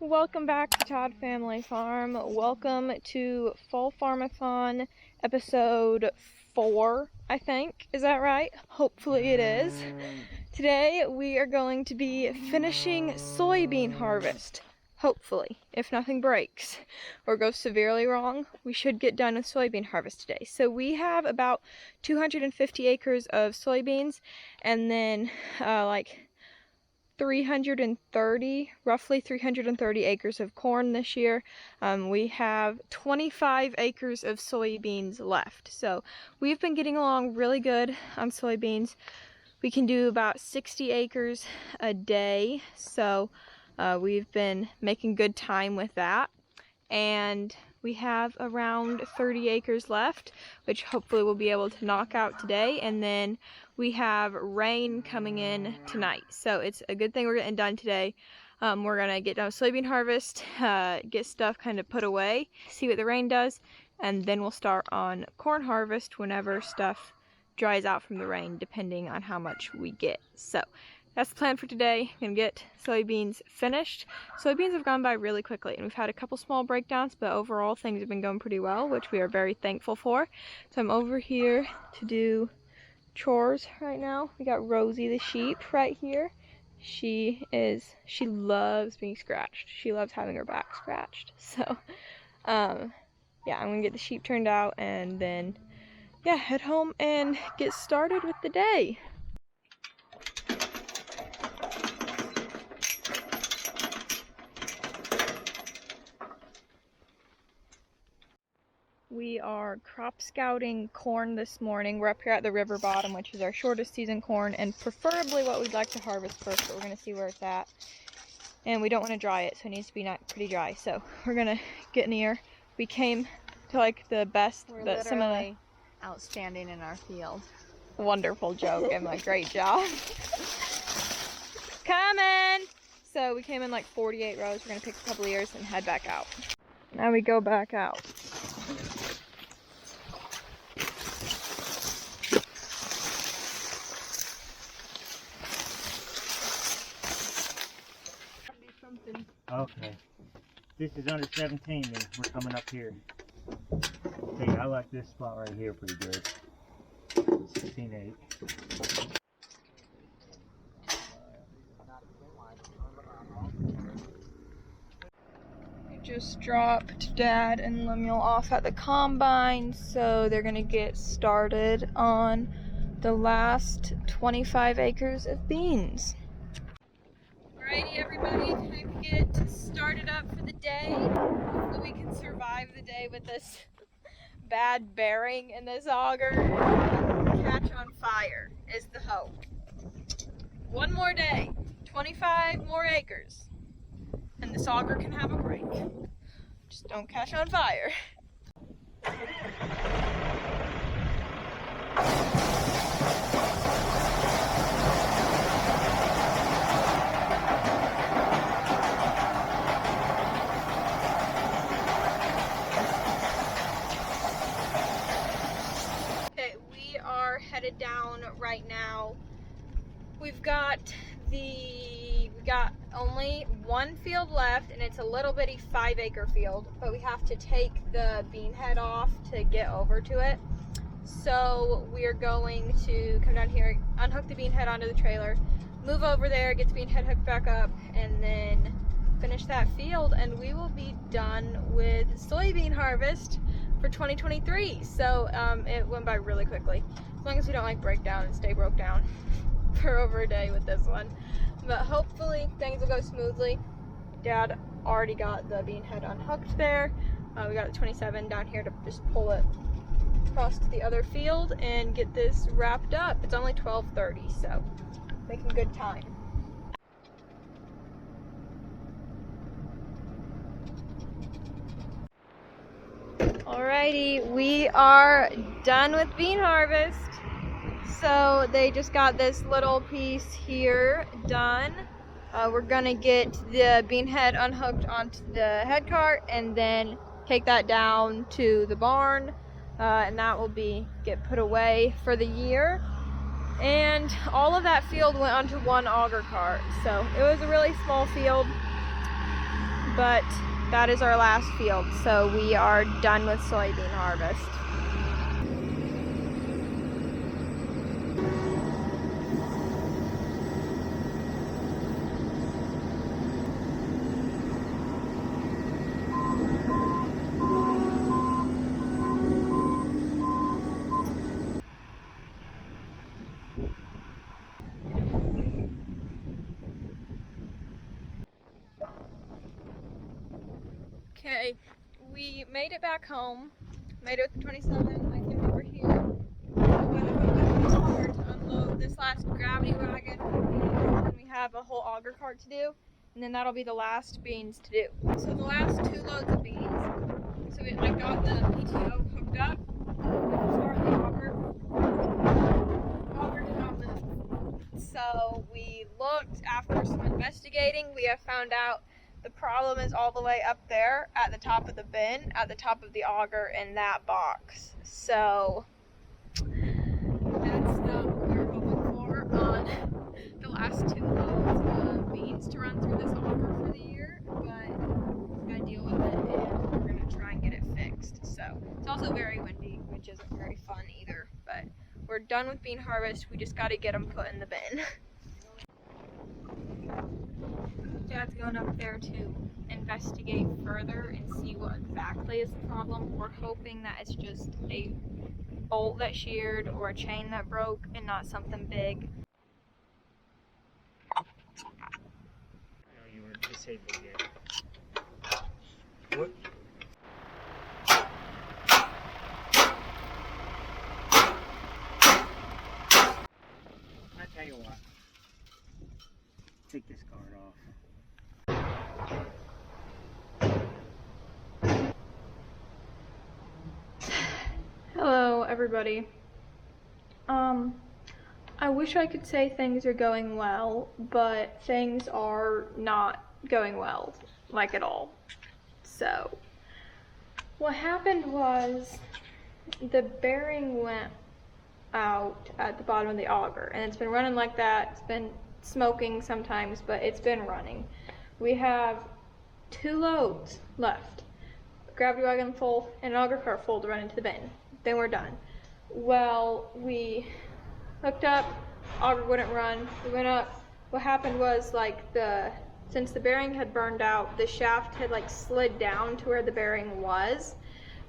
Welcome back to Todd Family Farm. Welcome to Fall Farmathon episode 4, I think. Is that right? Hopefully it is. Today we are going to be finishing soybean harvest. Hopefully, if nothing breaks or goes severely wrong, we should get done with soybean harvest today. So we have about 250 acres of soybeans and then roughly 330 acres of corn this year. We have 25 acres of soybeans left. So we've been getting along really good on soybeans. We can do about 60 acres a day. So we've been making good time with that. And we have around 30 acres left, which hopefully we'll be able to knock out today. And then we have rain coming in tonight. So it's a good thing we're getting done today. We're gonna get done with soybean harvest, get stuff kind of put away, see what the rain does, and then we'll start on corn harvest whenever stuff dries out from the rain, depending on how much we get. So that's the plan for today. I'm gonna get soybeans finished. Soybeans have gone by really quickly, and we've had a couple small breakdowns, but overall things have been going pretty well, which we are very thankful for. So I'm over here to do chores right now. We got Rosie the sheep right here. She loves being scratched. She loves having her back scratched. So yeah, I'm gonna get the sheep turned out and then head home and get started with the day. We are crop scouting corn this morning. We're up here at the river bottom, which is our shortest season corn, and preferably what we'd like to harvest first, but we're going to see where it's at. And we don't want to dry it, so it needs to be pretty dry. So we're going to get near. We came to like the best. We're literally outstanding in our field. Wonderful joke, Emma. Great job. Coming! So we came in like 48 rows. We're going to pick a couple ears and head back out. Now we go back out. Okay, this is under 17, then we're coming up here. Hey, I like this spot right here pretty good. 16.8. I just dropped Dad and Lemuel off at the combine, so they're gonna get started on the last 25 acres of beans. Alrighty everybody, time to get started up for the day. Hopefully we can survive the day with this bad bearing in this auger. Catch on fire is the hope. One more day, 25 more acres, and this auger can have a break. Just don't catch on fire. Headed down right now. We got only one field left, and it's a little bitty 5-acre field, but we have to take the bean head off to get over to it. So we are going to come down here, unhook the bean head onto the trailer, move over there, get the bean head hooked back up, and then finish that field, and we will be done with soybean harvest for 2023. So it went by really quickly, as long as we don't break down and stay broke down for over a day with this one. But hopefully things will go smoothly. Dad already got the bean head unhooked there. We got the 27 down here to just pull it across to the other field and get this wrapped up. It's only 12:30, so making good time. Alrighty, we are done with bean harvest. So they just got this little piece here done. We're gonna get the bean head unhooked onto the head cart and then take that down to the barn, and that will get put away for the year. And all of that field went onto one auger cart, so it was a really small field. but that is our last field, so we are done with soybean harvest. Okay, we made it back home. Made it with the 27. I came over here. But it's hard to unload this last gravity wagon. And we have a whole auger cart to do. And then that'll be the last beans to do. So the last 2 loads of beans. So I got the PTO hooked up. Start the auger. Auger did not move. So we looked after some investigating. We have found out the problem is all the way up there at the top of the bin, at the top of the auger in that box. So that's not what we were hoping for on the last 2 loads of beans to run through this auger for the year, but we're gonna deal with it and we're gonna try and get it fixed. So it's also very windy, which isn't very fun either, but we're done with bean harvest. We just gotta get them put in the bin. Dad's going up there to investigate further and see what exactly is the problem. We're hoping that it's just a bolt that sheared or a chain that broke and not something big. No, you were disabled yet. What? I tell you what. Take this card off. Hello, everybody. I wish I could say things are going well, but things are not going well, like at all. So, what happened was the bearing went out at the bottom of the auger, and it's been running like that. It's been smoking sometimes, but it's been running. We have 2 loads left. A gravity wagon full and an auger cart full to run into the bin. Then we're done. Well, we hooked up, auger wouldn't run, we went up. What happened was since the bearing had burned out, the shaft had slid down to where the bearing was,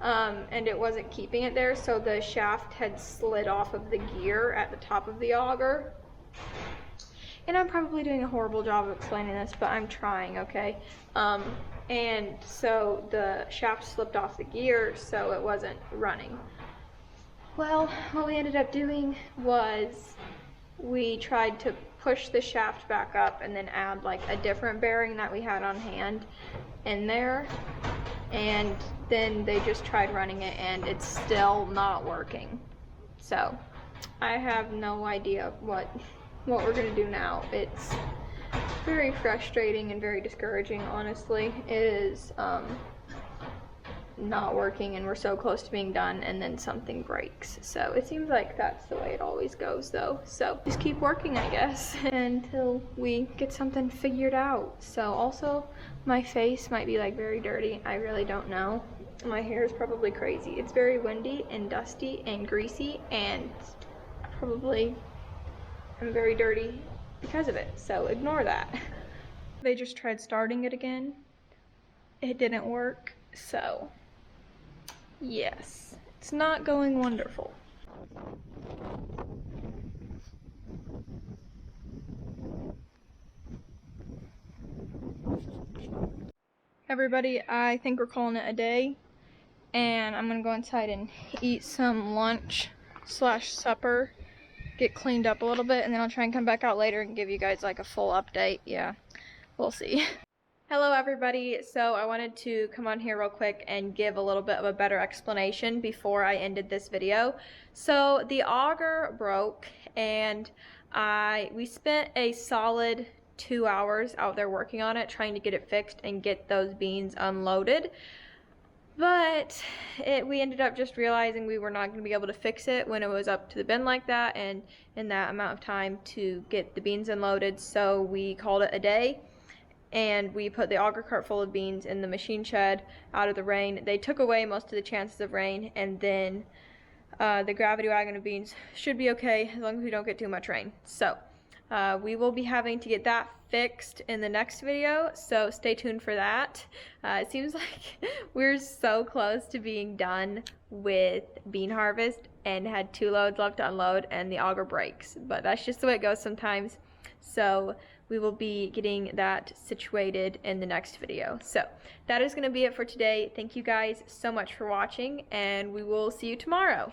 and it wasn't keeping it there, so the shaft had slid off of the gear at the top of the auger. And I'm probably doing a horrible job of explaining this, but I'm trying, okay? And so the shaft slipped off the gear, so it wasn't running. Well, what we ended up doing was we tried to push the shaft back up and then add a different bearing that we had on hand in there. And then they just tried running it and it's still not working. So I have no idea what we're gonna do now. It's very frustrating and very discouraging, honestly. It is not working and we're so close to being done and then something breaks. So it seems like that's the way it always goes though. So just keep working, I guess, until we get something figured out. So also my face might be very dirty. I really don't know. My hair is probably crazy. It's very windy and dusty and greasy and probably I'm very dirty because of it. So ignore that. They just tried starting it again. It didn't work. So yes, it's not going wonderful. Everybody, I think we're calling it a day, and I'm gonna go inside and eat some lunch / supper, get cleaned up a little bit, and then I'll try and come back out later and give you guys a full update. Yeah, we'll see. Hello everybody, so I wanted to come on here real quick and give a little bit of a better explanation before I ended this video. So the auger broke and we spent a solid 2 hours out there working on it, trying to get it fixed and get those beans unloaded. But we ended up just realizing we were not going to be able to fix it when it was up to the bin like that and in that amount of time to get the beans unloaded, so we called it a day. and we put the auger cart full of beans in the machine shed out of the rain. They took away most of the chances of rain, and then the gravity wagon of beans should be okay as long as we don't get too much rain. So we will be having to get that fixed in the next video, so stay tuned for that. It seems like we're so close to being done with bean harvest and had 2 loads left to unload and the auger breaks, but that's just the way it goes sometimes. So we will be getting that situated in the next video. So that is going to be it for today. Thank you guys so much for watching, and we will see you tomorrow.